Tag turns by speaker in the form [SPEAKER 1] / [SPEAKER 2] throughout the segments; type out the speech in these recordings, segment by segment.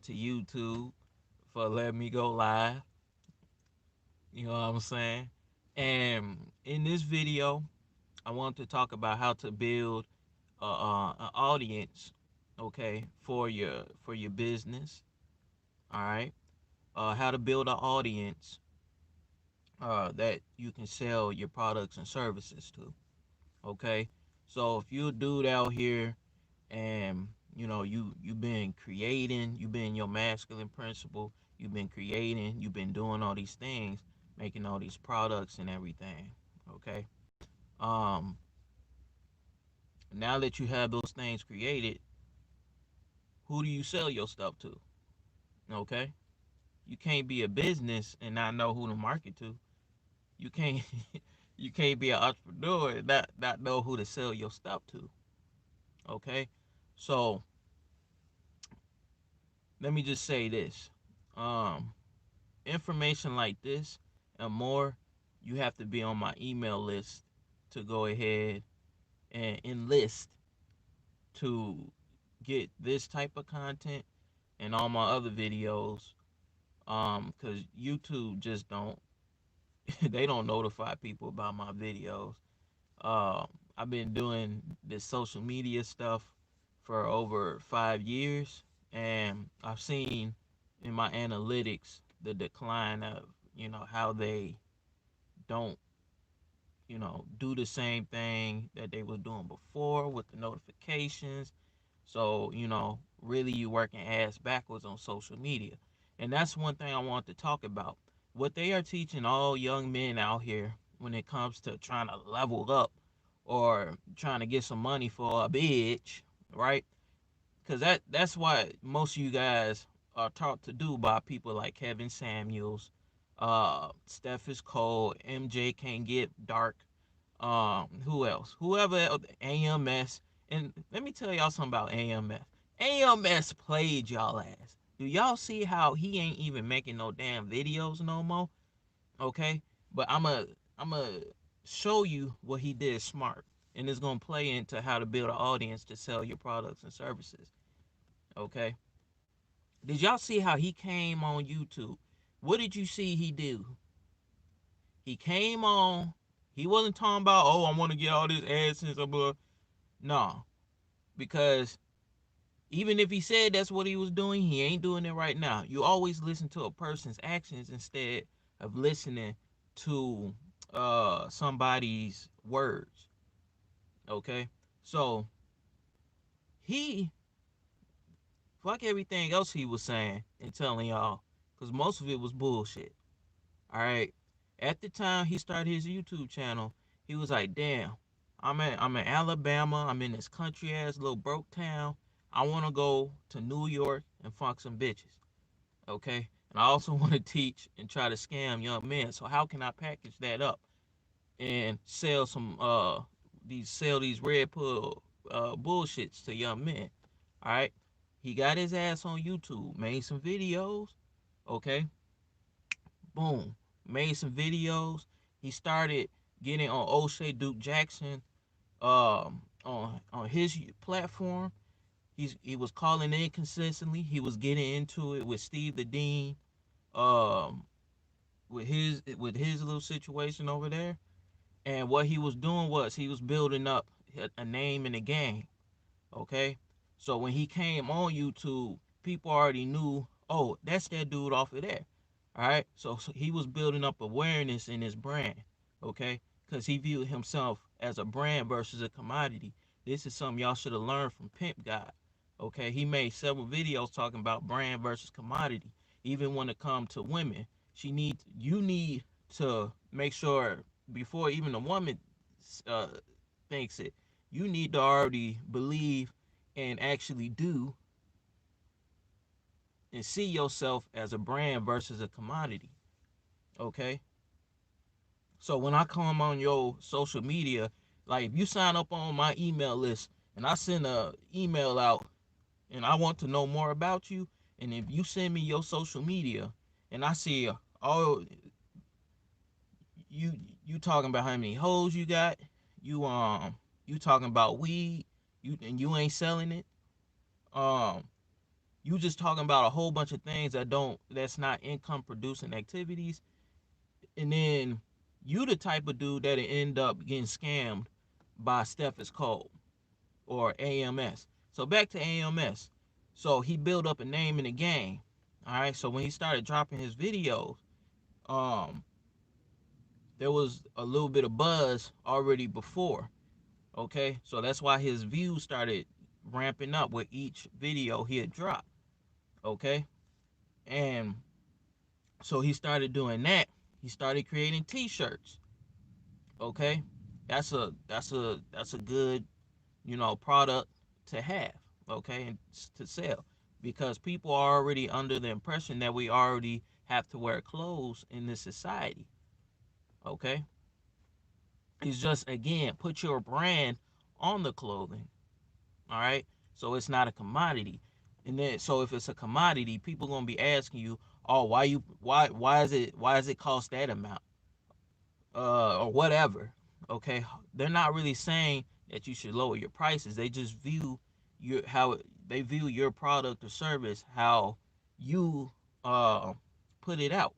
[SPEAKER 1] to YouTube for letting me go live. You know what I'm saying? And in this video, I want to talk about how to build an audience, okay, for your business. All right, how to build an audience that you can sell your products and services to. Okay, so if you're a dude out here and you've been creating, you've been your masculine principle, you've been creating, you've been doing all these things, making all these products and everything. Okay, um, now that you have those things created, who do you sell your stuff to? Okay, you can't be a business and not know who to market to. You can't you can't be an entrepreneur and not know who to sell your stuff to. Okay, so let me just say this. Um, Information like this and more, you have to be on my email list to go ahead and enlist to get this type of content and all my other videos. Because YouTube just don't they don't notify people about my videos. I've been doing this social media stuff for over 5 years, and I've seen in my analytics the decline of how they don't do the same thing that they were doing before with the notifications. So really you working ass backwards on social media, and that's one thing I want to talk about. What they are teaching all young men out here when it comes to trying to level up or trying to get some money for a bitch, right? Because that's what most of you guys are taught to do by people like Kevin Samuels, Steph is cold, MJ can't get dark, who else? Whoever else, AMS. And let me tell y'all something about AMS. AMS played y'all ass. Do y'all see how he ain't even making no damn videos no more? Okay? But I'm a show you what he did smart. And it's gonna play into how to build an audience to sell your products and services. Okay? Did y'all see how he came on YouTube? What did you see he do? He came on. He wasn't talking about, oh, I want to get all this AdSense above. No, because even if he said that's what he was doing, he ain't doing it right now. You always listen to a person's actions instead of listening to somebody's words. Okay, so he fuck everything else he was saying and telling y'all, because most of it was bullshit. All right. At the time he started his YouTube channel, he was like, "Damn, I'm in Alabama. I'm in this country ass little broke town. I want to go to New York and fuck some bitches. Okay, and I also want to teach and try to scam young men. So how can I package that up and sell these red pill bullshits to young men? All right." He got his ass on YouTube, made some videos. Okay, boom, made some videos. He started getting on O'Shea Duke Jackson on his platform. He was calling in consistently. He was getting into it with Steve the Dean, um, with his little situation over there. And what he was doing was he was building up a name in the game. Okay, so when he came on YouTube, people already knew, oh, that's that dude off of there. All right, so he was building up awareness in his brand. Okay, because he viewed himself as a brand versus a commodity. This is something y'all should have learned from Pimp God. Okay, he made several videos talking about brand versus commodity. Even when it comes to women, you need to make sure before even a woman uh, thinks it, you need to already believe and actually do and see yourself as a brand versus a commodity. Okay, so when I come on your social media, like if you sign up on my email list and I send a email out and I want to know more about you, and if you send me your social media and I see, oh, you you talking about how many hoes you got, you you talking about weed, you ain't selling it, um You just talking about a whole bunch of things that's not income producing activities, and then you the type of dude that end up getting scammed by Steph is Cold or AMS. So back to AMS. So he built up a name in the game. All right. So when he started dropping his videos, um, there was a little bit of buzz already before. Okay. So that's why his views started ramping up with each video he had dropped. Okay. And so he started doing that. He started creating t-shirts. Okay. That's a good, product to have, okay, and to sell, because people are already under the impression that we already have to wear clothes in this society, okay. It's just, again, put your brand on the clothing, all right, so it's not a commodity. And then, so if it's a commodity, people gonna be asking you, oh, why is it cost that amount, or whatever, okay. They're not really saying that you should lower your prices. They just view they view your product or service, how you uh put it out,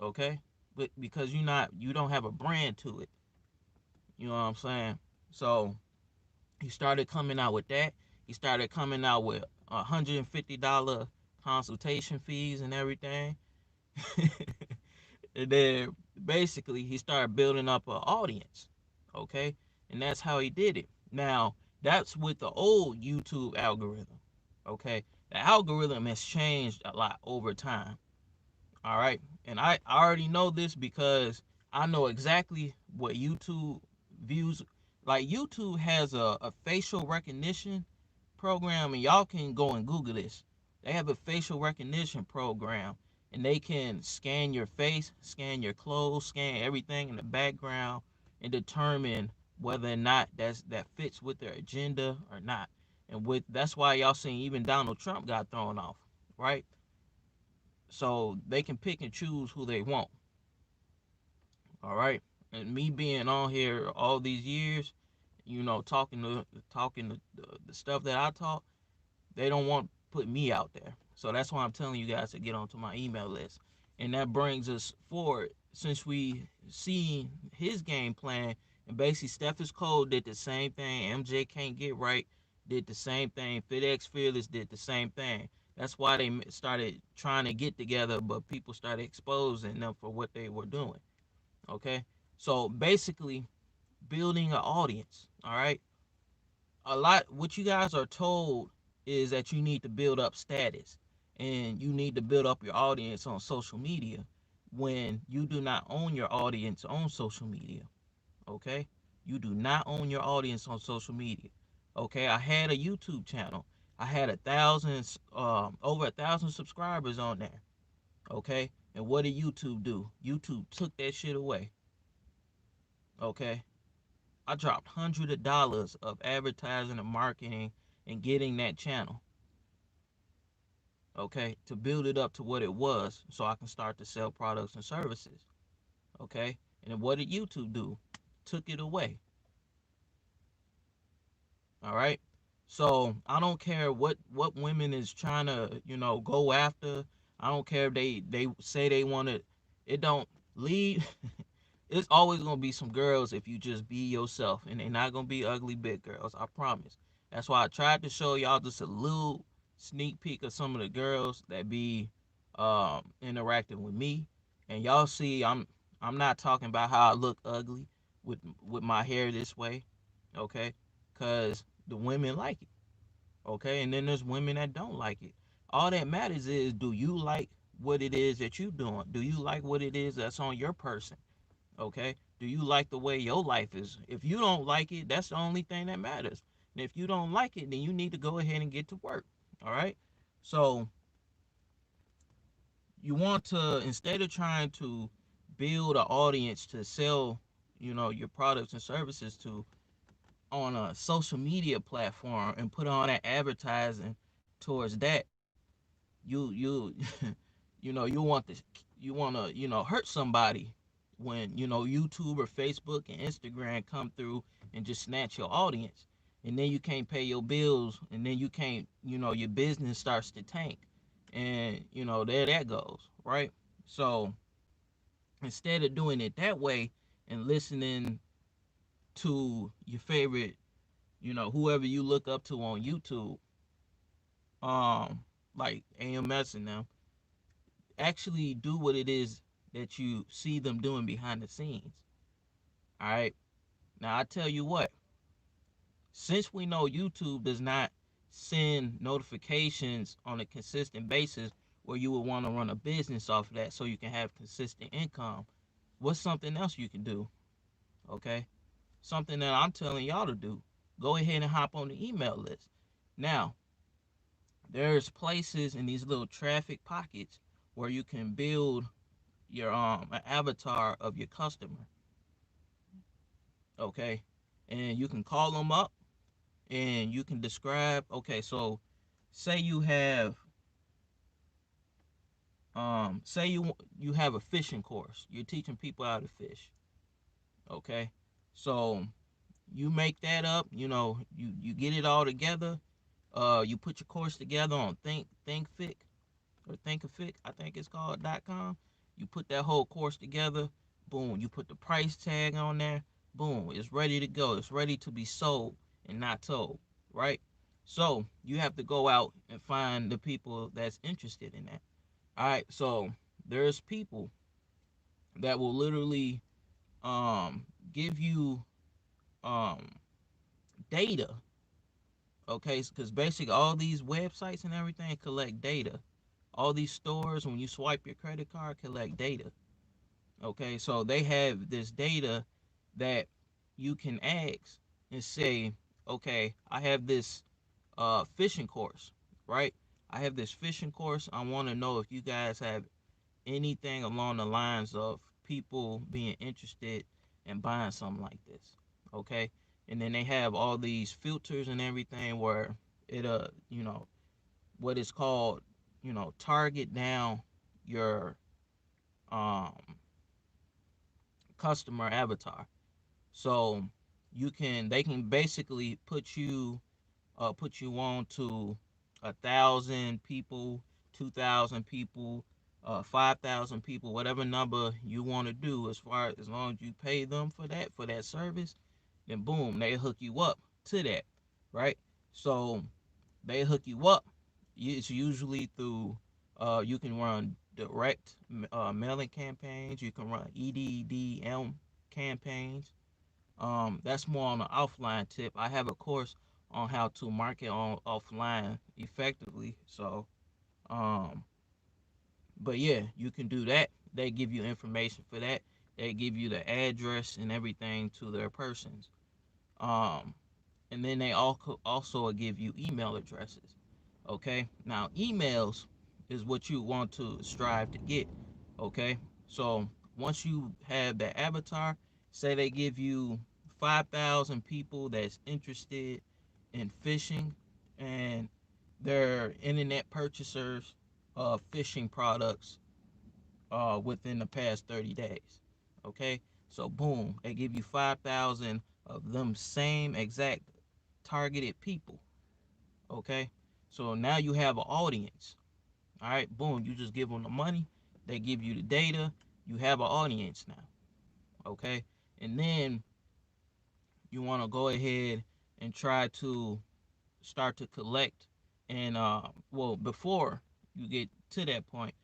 [SPEAKER 1] okay. But because you don't have a brand to it, you know what I'm saying. So he started coming out with that. He started coming out with $150 consultation fees and everything. And then basically he started building up an audience, okay, and that's how he did it. Now that's with the old YouTube algorithm, okay. The algorithm has changed a lot over time, all right, and I already know this because I know exactly what YouTube views. Like, YouTube has a facial recognition program, and y'all can go and Google this. They have a facial recognition program, and they can scan your face, scan your clothes, scan everything in the background, and determine whether or not that fits with their agenda or not. And that's why y'all seen even Donald Trump got thrown off, right? So they can pick and choose who they want. All right. And me being on here all these years, talking the stuff that I talk, they don't want to put me out there. So that's why I'm telling you guys to get onto my email list. And that brings us forward, since we see his game plan, and basically Steph Cole did the same thing. MJ Can't Get Right did the same thing. FedEx Fearless did the same thing. That's why they started trying to get together, but people started exposing them for what they were doing. Okay. So basically, building an audience. All right. What you guys are told is that you need to build up status, and you need to build up your audience on social media, when you do not own your audience on social media. Okay. You do not own your audience on social media. Okay. I had a YouTube channel. I had over 1,000 subscribers on there. Okay. And what did YouTube do? YouTube took that shit away. Okay. I dropped hundreds of dollars of advertising and marketing and getting that channel, okay, to build it up to what it was, so I can start to sell products and services, okay. And then what did YouTube do? Took it away. All right. So I don't care what women is trying to, go after. I don't care if they say they want to. It don't lead. It's always gonna be some girls if you just be yourself, and they're not gonna be ugly big girls. I promise. That's why I tried to show y'all just a little sneak peek of some of the girls that be interacting with me, and y'all see I'm not talking about how I look ugly with my hair this way, okay? Cause the women like it, okay? And then there's women that don't like it. All that matters is, do you like what it is that you doing? Do you like what it is that's on your person? Okay. Do you like the way your life is? If you don't like it, that's the only thing that matters. And if you don't like it, then you need to go ahead and get to work. All right. So you want to, instead of trying to build an audience to sell, your products and services to, on a social media platform, and put on that advertising towards that, you you want to, hurt somebody, when, YouTube or Facebook and Instagram come through and just snatch your audience. and then you can't pay your bills, and then you can't, your business starts to tank, and there that goes, right? So instead of doing it that way and listening to your favorite, whoever you look up to on YouTube, um, like AMS and them, actually do what it is that you see them doing behind the scenes. All right. Now I tell you what, since we know YouTube does not send notifications on a consistent basis where you would want to run a business off of that so you can have consistent income, what's something else you can do? Okay. Something that I'm telling y'all to do. Go ahead and hop on the email list. Now, there's places in these little traffic pockets where you can build your an avatar of your customer, okay? And you can call them up and you can describe, okay, so say you have say you have a fishing course. You're teaching people how to fish, okay? So you make that up, you get it all together. You put your course together on ThinkFic or Thinkific, I think it's called .com. You put that whole course together, boom, you put the price tag on there, boom, it's ready to go. It's ready to be sold and not told, right? So you have to go out and find the people that's interested in that. All right, so there's people that will literally give you um data, okay? Because basically all these websites and everything collect data. All these stores, when you swipe your credit card, collect data. Okay, so they have this data that you can ask and say, okay, I have this fishing course, right? I have this fishing course. I want to know if you guys have anything along the lines of people being interested in buying something like this. Okay, and then they have all these filters and everything where it what is called, target down your um customer avatar. So they can basically put you on to 1,000 people, 2,000 people, 5,000 people, whatever number you want to do, as long as you pay them for that service, then boom, they hook you up to that, right? So they hook you up. It's usually through you can run direct mailing campaigns. You can run EDDM campaigns. That's more on the offline tip. I have a course on how to market on offline effectively. So, um, but yeah, you can do that. They give you information for that. They give you the address and everything to their persons. Um, and then they also give you email addresses. Okay, now emails is what you want to strive to get. Okay, so once you have the avatar, say they give you 5,000 people that's interested in fishing, and they're internet purchasers of fishing products within the past 30 days. Okay, so boom, they give you 5,000 of them same exact targeted people. Okay, so now you have an audience. All right, boom, you just give them the money, they give you the data, you have an audience now. Okay, and then you want to go ahead and try to start to collect, and well, before you get to that point,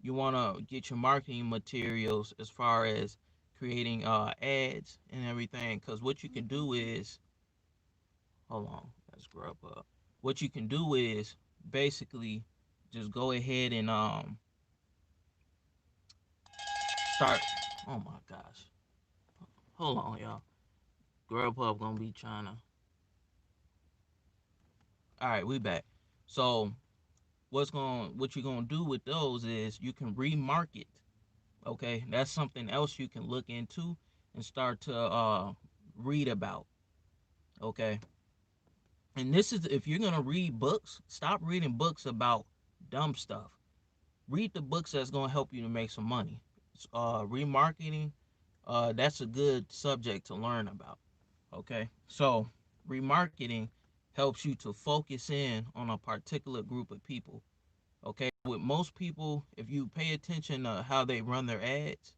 [SPEAKER 1] you want to get your marketing materials as far as creating ads and everything, because what you can do is, hold on, let's grab up. What you can do is basically just go ahead and start. Oh my gosh, hold on, y'all. Grubhub gonna be trying to. All right, we back. So what you're gonna do with those is you can remarket. Okay, that's something else you can look into and start to read about. Okay, and this is, if you're gonna read books, stop reading books about dumb stuff. Read the books that's gonna help you to make some money. Remarketing, that's a good subject to learn about. Okay, so remarketing helps you to focus in on a particular group of people. Okay, with most people, if you pay attention to how they run their ads,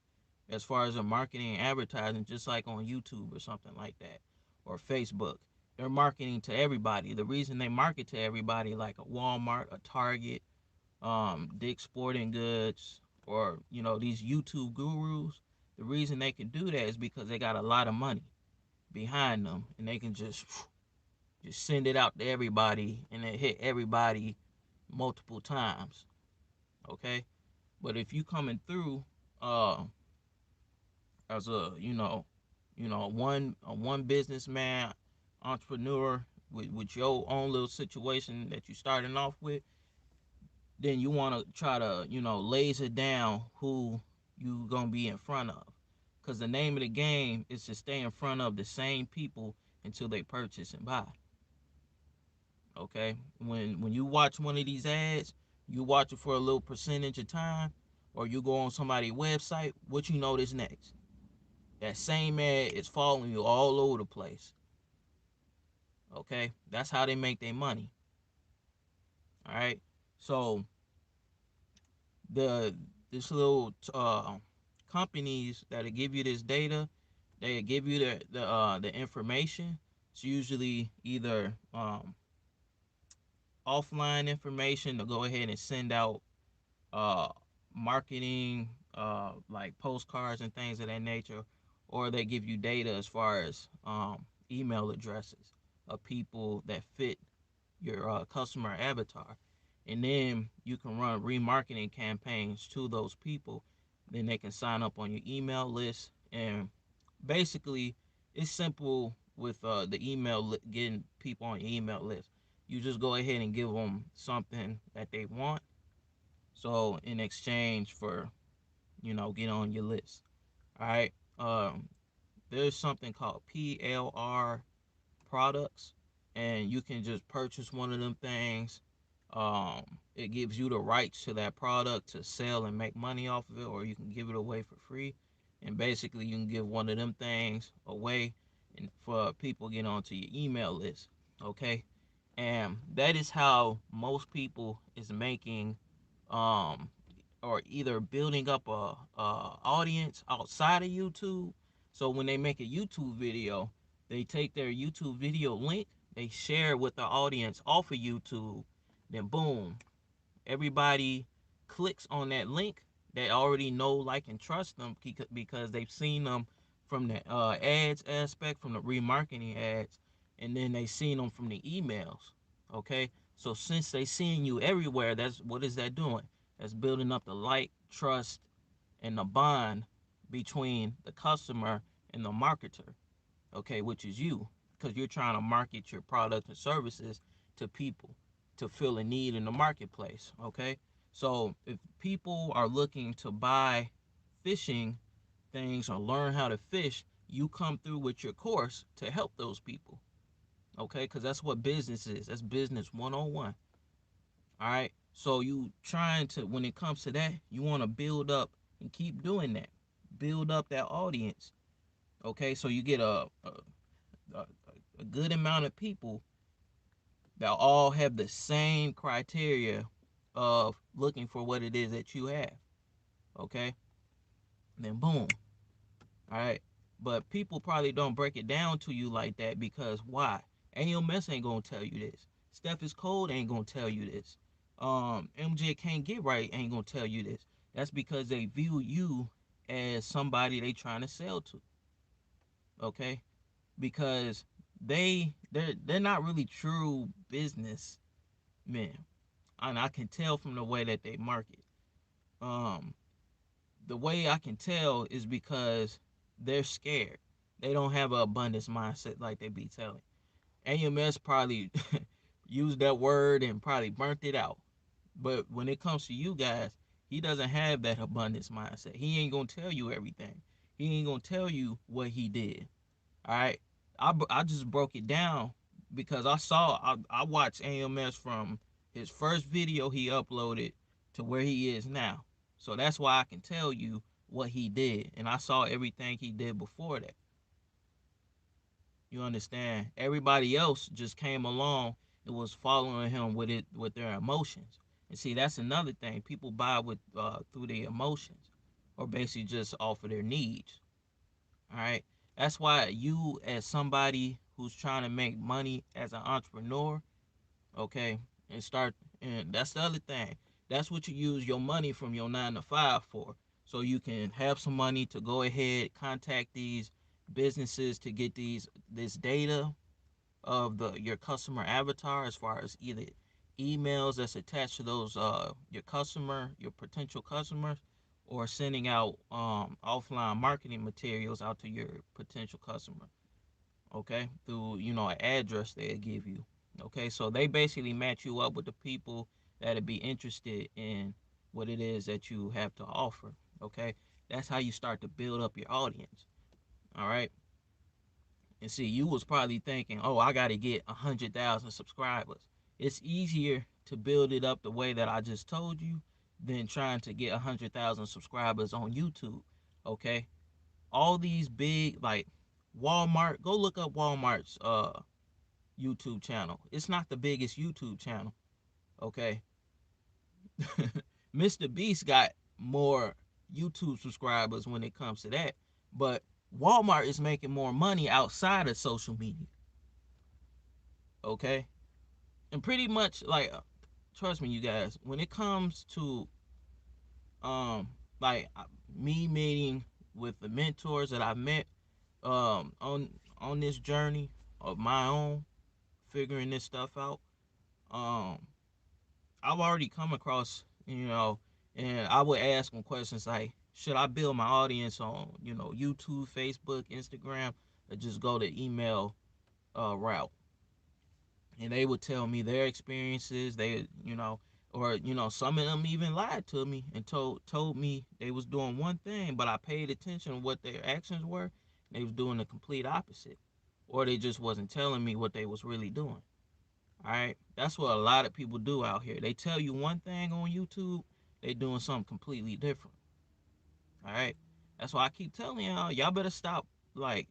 [SPEAKER 1] as far as their marketing and advertising, just like on YouTube or something like that, or Facebook, they're marketing to everybody. The reason they market to everybody, like a Walmart, a Target, Dick's Sporting Goods, or these YouTube gurus, the reason they can do that is because they got a lot of money behind them, and they can just send it out to everybody, and it hit everybody multiple times. Okay, but if you coming through uh as a one businessman, entrepreneur, with your own little situation that you starting off with, then you want to try to laser down who you gonna be in front of, because the name of the game is to stay in front of the same people until they purchase and buy. Okay, when you watch one of these ads, you watch it for a little percentage of time, or you go on somebody's website, what you notice next? That same ad is following you all over the place. Okay, that's how they make their money. All right, so the this little companies that'll give you this data, they give you the information. It's usually either offline information to go ahead and send out uh, marketing, like postcards and things of that nature, or they give you data as far as email addresses of people that fit your customer avatar. And then you can run remarketing campaigns to those people. Then they can sign up on your email list. And basically, it's simple with the getting people on your email list. You just go ahead and give them something that they want, so in exchange for, get on your list. All right. There's something called PLR products, and you can just purchase one of them things. It gives you the rights to that product to sell and make money off of it, or you can give it away for free. And basically, you can give one of them things away, and for people get onto your email list. Okay, and that is how most people is making um or either building up a audience outside of YouTube. So when they make a YouTube video, they take their YouTube video link, they share it with the audience off of YouTube, then boom, everybody clicks on that link. They already know, like, and trust them because they've seen them from the ads aspect, from the remarketing ads, and then they seen them from the emails. Okay, so since they seeing you everywhere, that's what is that doing? That's building up the like, trust, and the bond between the customer and the marketer. Okay, which is you, because you're trying to market your product and services to people to fill a need in the marketplace. Okay, so if people are looking to buy fishing things or learn how to fish, you come through with your course to help those people. Okay, because that's what business is. That's business 101. All right, so you trying to, when it comes to that, you want to build up and keep doing that, build up that audience. Okay, so you get a, a good amount of people that all have the same criteria of looking for what it is that you have. Okay, and then boom. All right, but people probably don't break it down to you like that, because why? AMS ain't gonna tell you this. Steph is cold ain't gonna tell you this. MJ can't get right ain't gonna tell you this. That's because they view you as somebody they trying to sell to. Okay, because they're not really true business men, and I can tell from the way that they market. Um, the way I can tell is because they're scared. They don't have an abundance mindset like they be telling. AMS probably used that word and probably burnt it out. But when it comes to you guys, he doesn't have that abundance mindset. He ain't gonna tell you everything. He ain't gonna tell you what he did. All right, I just broke it down because I watched AMS from his first video he uploaded to where he is now. So that's why I can tell you what he did, and I saw everything he did before that. You understand? Everybody else just came along and was following him with their emotions. And see, that's another thing. People buy with through their emotions, or basically just off of their needs. All right. That's why you, as somebody who's trying to make money as an entrepreneur, okay, and start, and that's the other thing. That's what you use your money from your 9 to 5 for. So you can have some money to go ahead, contact these businesses to get this data of the your customer avatar, as far as either emails that's attached to those your potential customers, or sending out offline marketing materials out to your potential customer, okay, through an address they'll give you. Okay, so they basically match you up with the people that'll be interested in what it is that you have to offer. Okay, that's how you start to build up your audience. All right. And see, you was probably thinking, oh, I got to get 100,000 subscribers. It's easier to build it up the way that I just told you than trying to get 100,000 subscribers on YouTube. Okay, all these big, like Walmart. Go look up Walmart's YouTube channel. It's not the biggest YouTube channel. Okay, Mr. Beast got more YouTube subscribers when it comes to that, but Walmart is making more money outside of social media. Okay, and pretty much like, trust me, you guys, when it comes to um like me meeting with the mentors that I've met on this journey of my own, figuring this stuff out, um I've already come across, and I would ask them questions like, should I build my audience on, YouTube, Facebook, Instagram, or just go the email route? And they would tell me their experiences. Or some of them even lied to me and told me they was doing one thing, but I paid attention to what their actions were. They was doing the complete opposite, or they just wasn't telling me what they was really doing. All right, that's what a lot of people do out here. They tell you one thing on YouTube, they doing something completely different. All right, that's why I keep telling y'all better stop like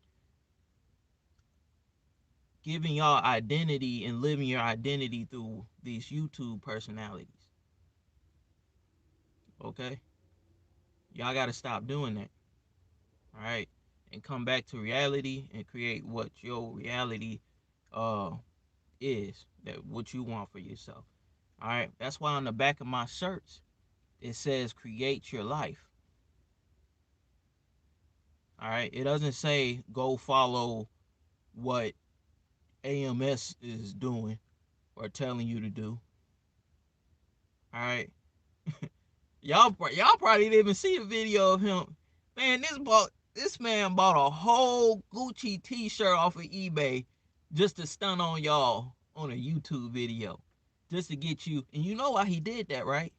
[SPEAKER 1] giving y'all identity and living your identity through these YouTube personalities. Okay, y'all got to stop doing that. All right, and come back to reality and create what your reality uh is, that what you want for yourself. All right, that's why on the back of my shirts it says create your life. All right, it doesn't say go follow what AMS is doing or telling you to do. All right, y'all probably didn't even see a video of him. Man, this man bought a whole Gucci T-shirt off of eBay just to stun on y'all on a YouTube video, just to get you. And you know why he did that, right?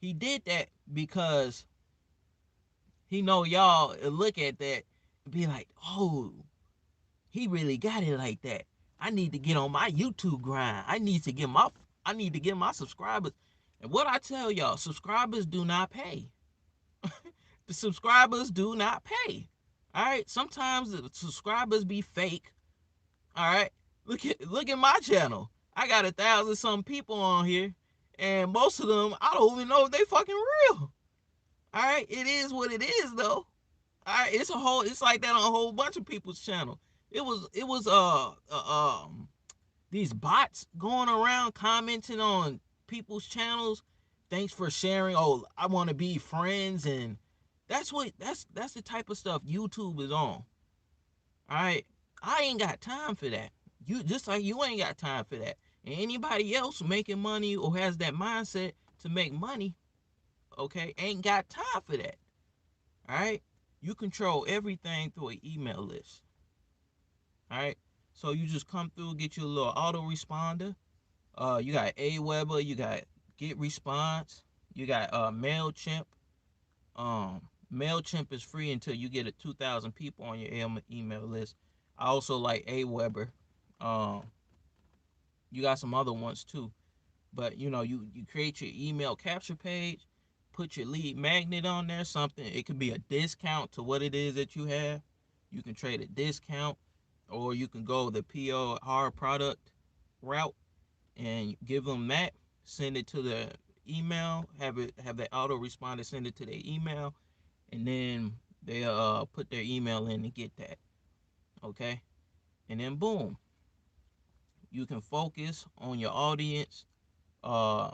[SPEAKER 1] He did that because he know y'all look at that and be like, oh, he really got it like that. I need to get on my YouTube grind. I need to get my subscribers. And what I tell y'all, subscribers do not pay. The subscribers do not pay. All right. Sometimes the subscribers be fake. All right. Look at my channel. I got 1,000 some people on here, and most of them I don't even know if they fucking real. All right. It is what it is though. All right. It's like that on a whole bunch of people's channel. It was these bots going around commenting on people's channels. Thanks for sharing. Oh, I want to be friends, and that's the type of stuff YouTube is on. All right, I ain't got time for that. You just like you ain't got time for that. And anybody else making money or has that mindset to make money, okay, ain't got time for that. All right, you control everything through an email list. All right, so you just come through, get your little autoresponder. You got Aweber, you got Get Response, you got Mailchimp. Um, Mailchimp is free until you get 2,000 people on your email list. I also like Aweber. Um, you got some other ones too, but you create your email capture page, put your lead magnet on there. Something, it could be a discount to what it is that you have. You can trade a discount. or you can go the PR product route and give them that. Send it to the email. Have the autoresponder send it to their email, and then they put their email in to get that. Okay, and then boom, you can focus on your audience. Uh,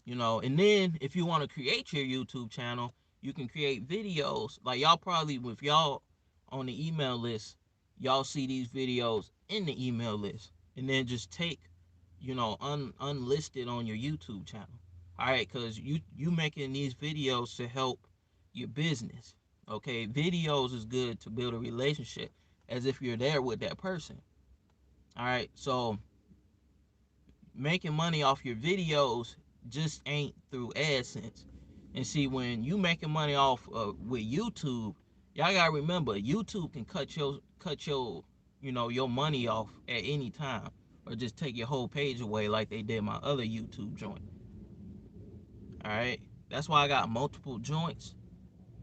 [SPEAKER 1] and then if you want to create your YouTube channel, you can create videos. Like y'all probably, with y'all on the email list, y'all see these videos in the email list, and then just take, unlisted on your YouTube channel. All right, because you making these videos to help your business. Okay, videos is good to build a relationship as if you're there with that person. All right, so making money off your videos just ain't through AdSense. And see, when you making money off with YouTube, y'all gotta remember YouTube can cut your your money off at any time, or just take your whole page away like they did my other YouTube joint. All right, that's why I got multiple joints,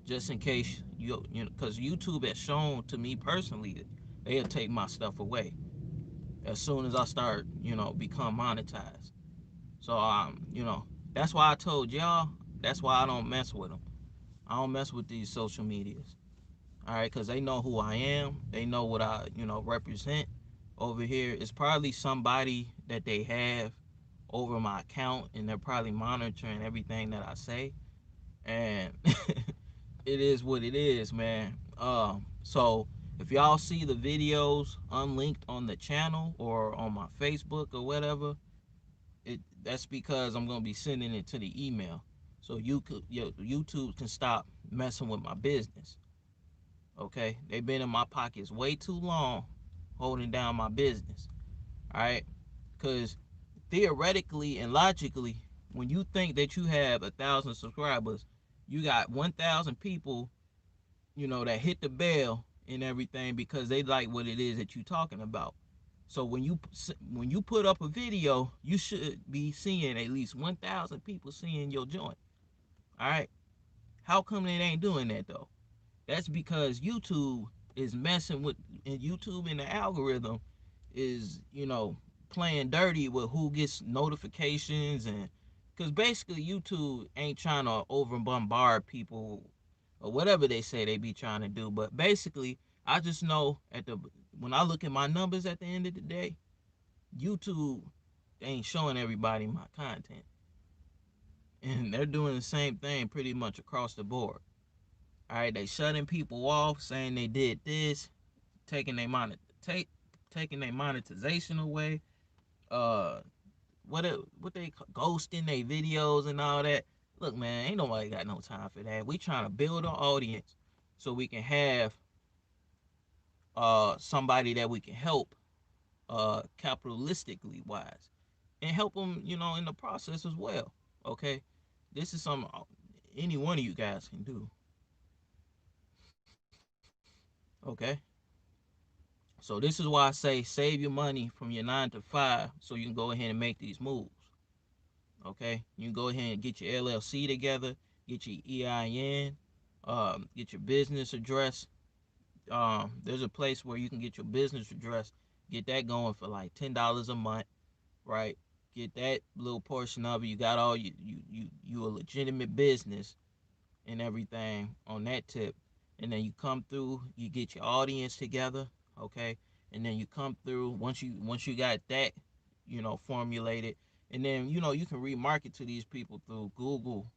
[SPEAKER 1] just in case because YouTube has shown to me personally that they'll take my stuff away as soon as I start become monetized. So that's why I told y'all. That's why I don't mess with them. I don't mess with these social medias. All right, because they know who I am. They know what I represent over here. It's probably somebody that they have over my account, and they're probably monitoring everything that I say. And it is what it is, man. So if y'all see the videos unlinked on the channel or on my Facebook or whatever, that's because I'm gonna be sending it to the email, so YouTube can stop messing with my business. Okay, they've been in my pockets way too long, holding down my business. All right, because theoretically and logically, when you think that you have 1,000 subscribers, you got 1,000 people, that hit the bell and everything because they like what it is that you're talking about. So when you put up a video, you should be seeing at least 1,000 people seeing your joint. All right. How come they ain't doing that though? That's because YouTube is messing with, and YouTube and the algorithm is playing dirty with who gets notifications, and because basically YouTube ain't trying to over bombard people or whatever they say they be trying to do. But basically, I just know when I look at my numbers at the end of the day, YouTube ain't showing everybody my content. And they're doing the same thing pretty much across the board. All right, they shutting people off, saying they did this, taking their taking their monetization away. Uh, what they ghosting their videos and all that. Look, man, ain't nobody got no time for that. We trying to build an audience so we can have somebody that we can help capitalistically wise, and help them, in the process as well. Okay, this is something any one of you guys can do. Okay, so this is why I say save your money from your 9 to 5 so you can go ahead and make these moves. Okay, you can go ahead and get your LLC together, get your EIN, get your business address. There's a place where you can get your business address, get that going for like $10 a month, right? Get that little portion of it. You got all you a legitimate business and everything on that tip. And then you come through, you get your audience together, okay? And then you come through once you got that, formulated, and then you can remarket to these people through Google,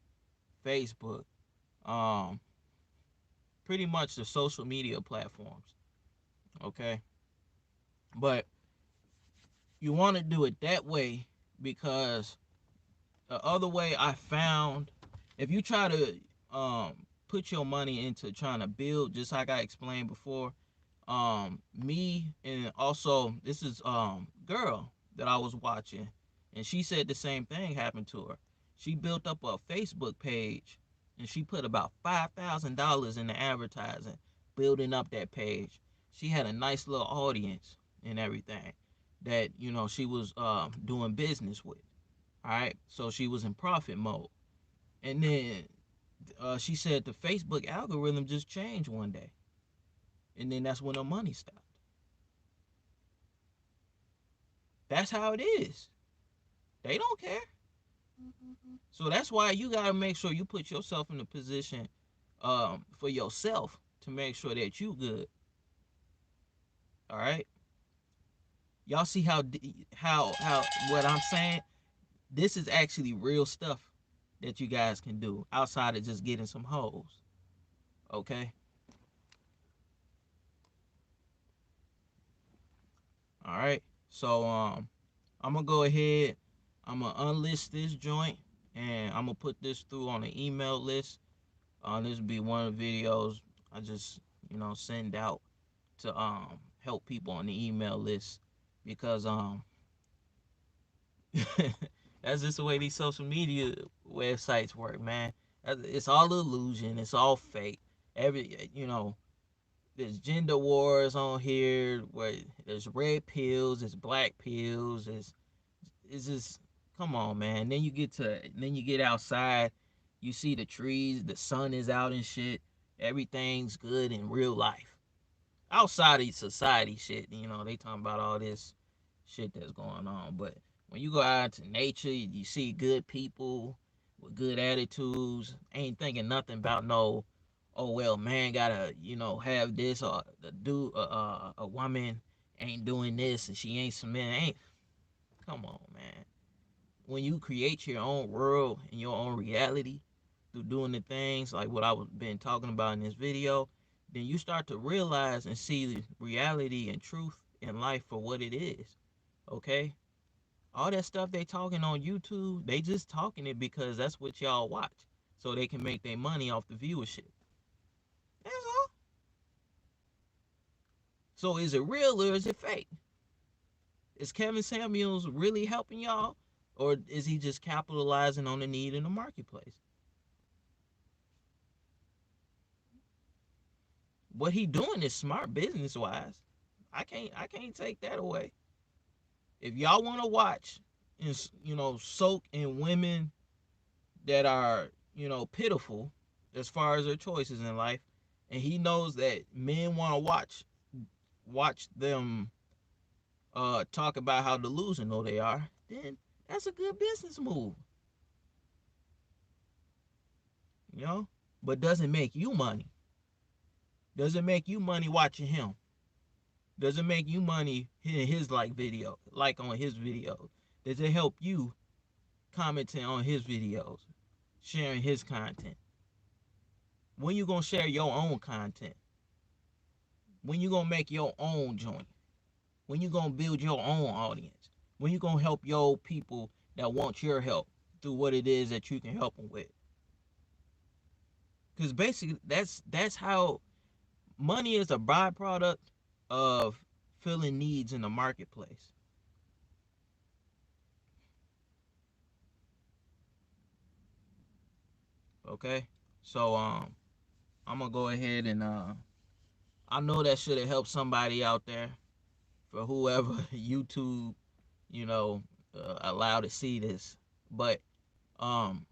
[SPEAKER 1] Facebook, um, pretty much the social media platforms, okay? But you want to do it that way because the other way I found, if you try to put your money into trying to build, just like I explained before, me, and also this is girl that I was watching, and she said the same thing happened to her. She built up a Facebook page, and she put about $5,000 in the advertising, building up that page. She had a nice little audience and everything that she was doing business with. All right, so she was in profit mode, and then she said the Facebook algorithm just changed one day, and then that's when her money stopped. That's how it is. They don't care. So that's why you gotta make sure you put yourself in a position for yourself to make sure that you good. All right. Y'all see how what I'm saying? This is actually real stuff that you guys can do outside of just getting some hoes. Okay. All right. So I'm gonna go ahead. I'm gonna unlist this joint and I'm gonna put this through on an email list. This will be one of the videos I just send out to help people on the email list because that's just the way these social media websites work, man. It's all illusion. It's all fake. There's gender wars on here where there's red pills, there's black pills, it's just come on, man. Then you get outside, you see the trees, the sun is out and shit. Everything's good in real life. Outside of society shit, they talking about all this shit that's going on. But when you go out into nature, you see good people with good attitudes, ain't thinking nothing about no, oh well, man gotta have this or the dude, a woman ain't doing this and she ain't submitting. Ain't come on, man. When you create your own world and your own reality through doing the things like what I was been talking about in this video, then you start to realize and see the reality and truth in life for what it is. Okay? All that stuff they talking on YouTube, they just talking it because that's what y'all watch. So they can make their money off the viewership. That's all. So is it real or is it fake? Is Kevin Samuels really helping y'all? Or is he just capitalizing on the need in the marketplace? What he doing is smart business wise. I can't take that away. If y'all want to watch and soak in women that are pitiful as far as their choices in life, and he knows that men want to watch them talk about how delusional they are, then that's a good business move, you know. But doesn't make you money. Doesn't make you money watching him. Doesn't make you money hitting his like on his videos. Does it help you commenting on his videos, sharing his content? When you gonna share your own content? When you gonna make your own joint? When you gonna build your own audience? When you gonna help your people that want your help through what it is that you can help them with? Because basically, that's how money is a byproduct of filling needs in the marketplace. Okay, so I'm gonna go ahead and I know that should have helped somebody out there for whoever YouTube, allow to see this. But um,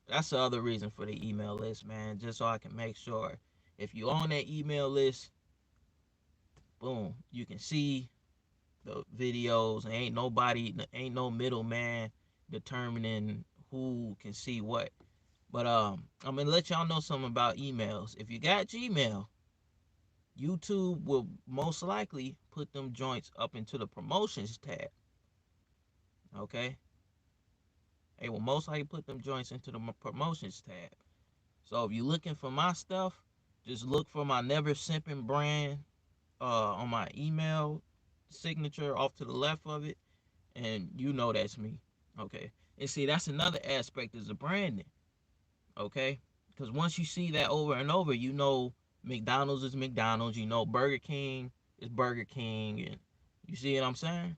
[SPEAKER 1] that's the other reason for the email list, man. Just so I can make sure if you on that email list, boom, you can see the videos. Ain't no middleman determining who can see what. But I'm gonna let y'all know something about emails. If you got Gmail, YouTube will most likely put them joints up into the promotions tab. Okay, they will most likely put them joints into the promotions tab. So if you're looking for my stuff, just look for my Never Simping brand on my email signature off to the left of it, and that's me. Okay, and see that's another aspect is the branding. Okay, because once you see that over and over, McDonald's is McDonald's. Burger King is Burger King, and you see what I'm saying?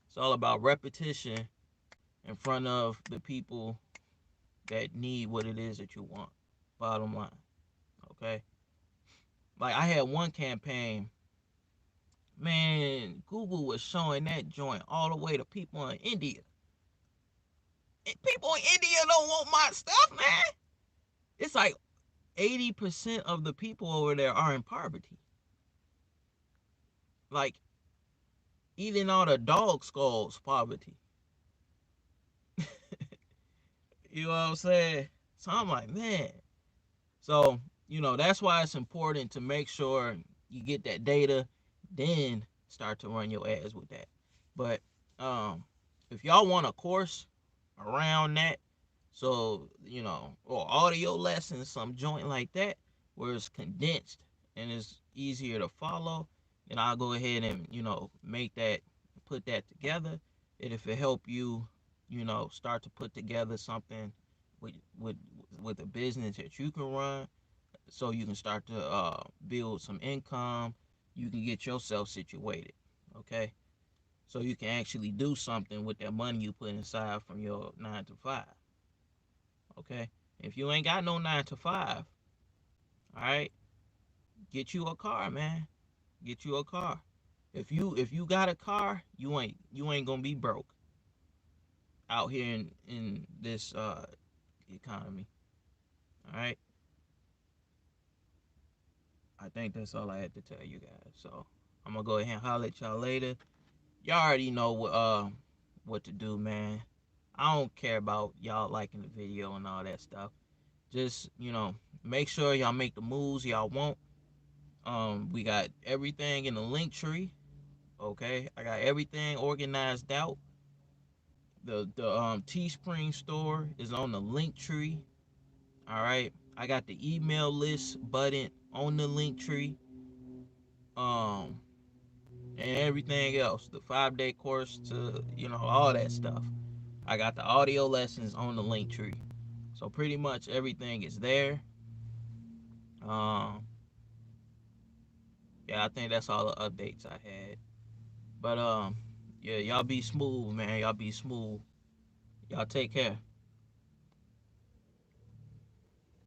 [SPEAKER 1] It's all about repetition in front of the people that need what it is that you want. Bottom line, okay? Like I had one campaign, man. Google was showing that joint all the way to people in India. And people in India don't want my stuff, man. It's like 80% of the people over there are in poverty. Like Eating all the dog skulls poverty. You know what I'm saying? So I'm like, man. So, that's why it's important to make sure you get that data, then start to run your ads with that. But um, if y'all want a course around that, so, or audio lessons, some joint like that, where it's condensed and it's easier to follow, then I'll go ahead and, make that, put that together. And if it help you, start to put together something with with with a business that you can run, so you can start to build some income, you can get yourself situated, okay? So you can actually do something with that money you put inside from your 9 to 5. Okay, if you ain't got no 9 to 5, all right, get you a car, man. Get you a car. If you got a car, you ain't gonna be broke out here in this economy. All right, I think that's all I had to tell you guys. So I'm gonna go ahead and holler at y'all later. Y'all already know what to do, man. I don't care about y'all liking the video and all that stuff. Just make sure y'all make the moves y'all want. We got everything in the link tree. Okay, I got everything organized out. The Teespring store is on the link tree. All right, I got the email list button on the link tree. Um, and everything else, the 5-day course to all that stuff. I got the audio lessons on the link tree. So pretty much everything is there. Um, yeah, I think that's all the updates I had. But yeah, y'all be smooth, man. Y'all be smooth. Y'all take care.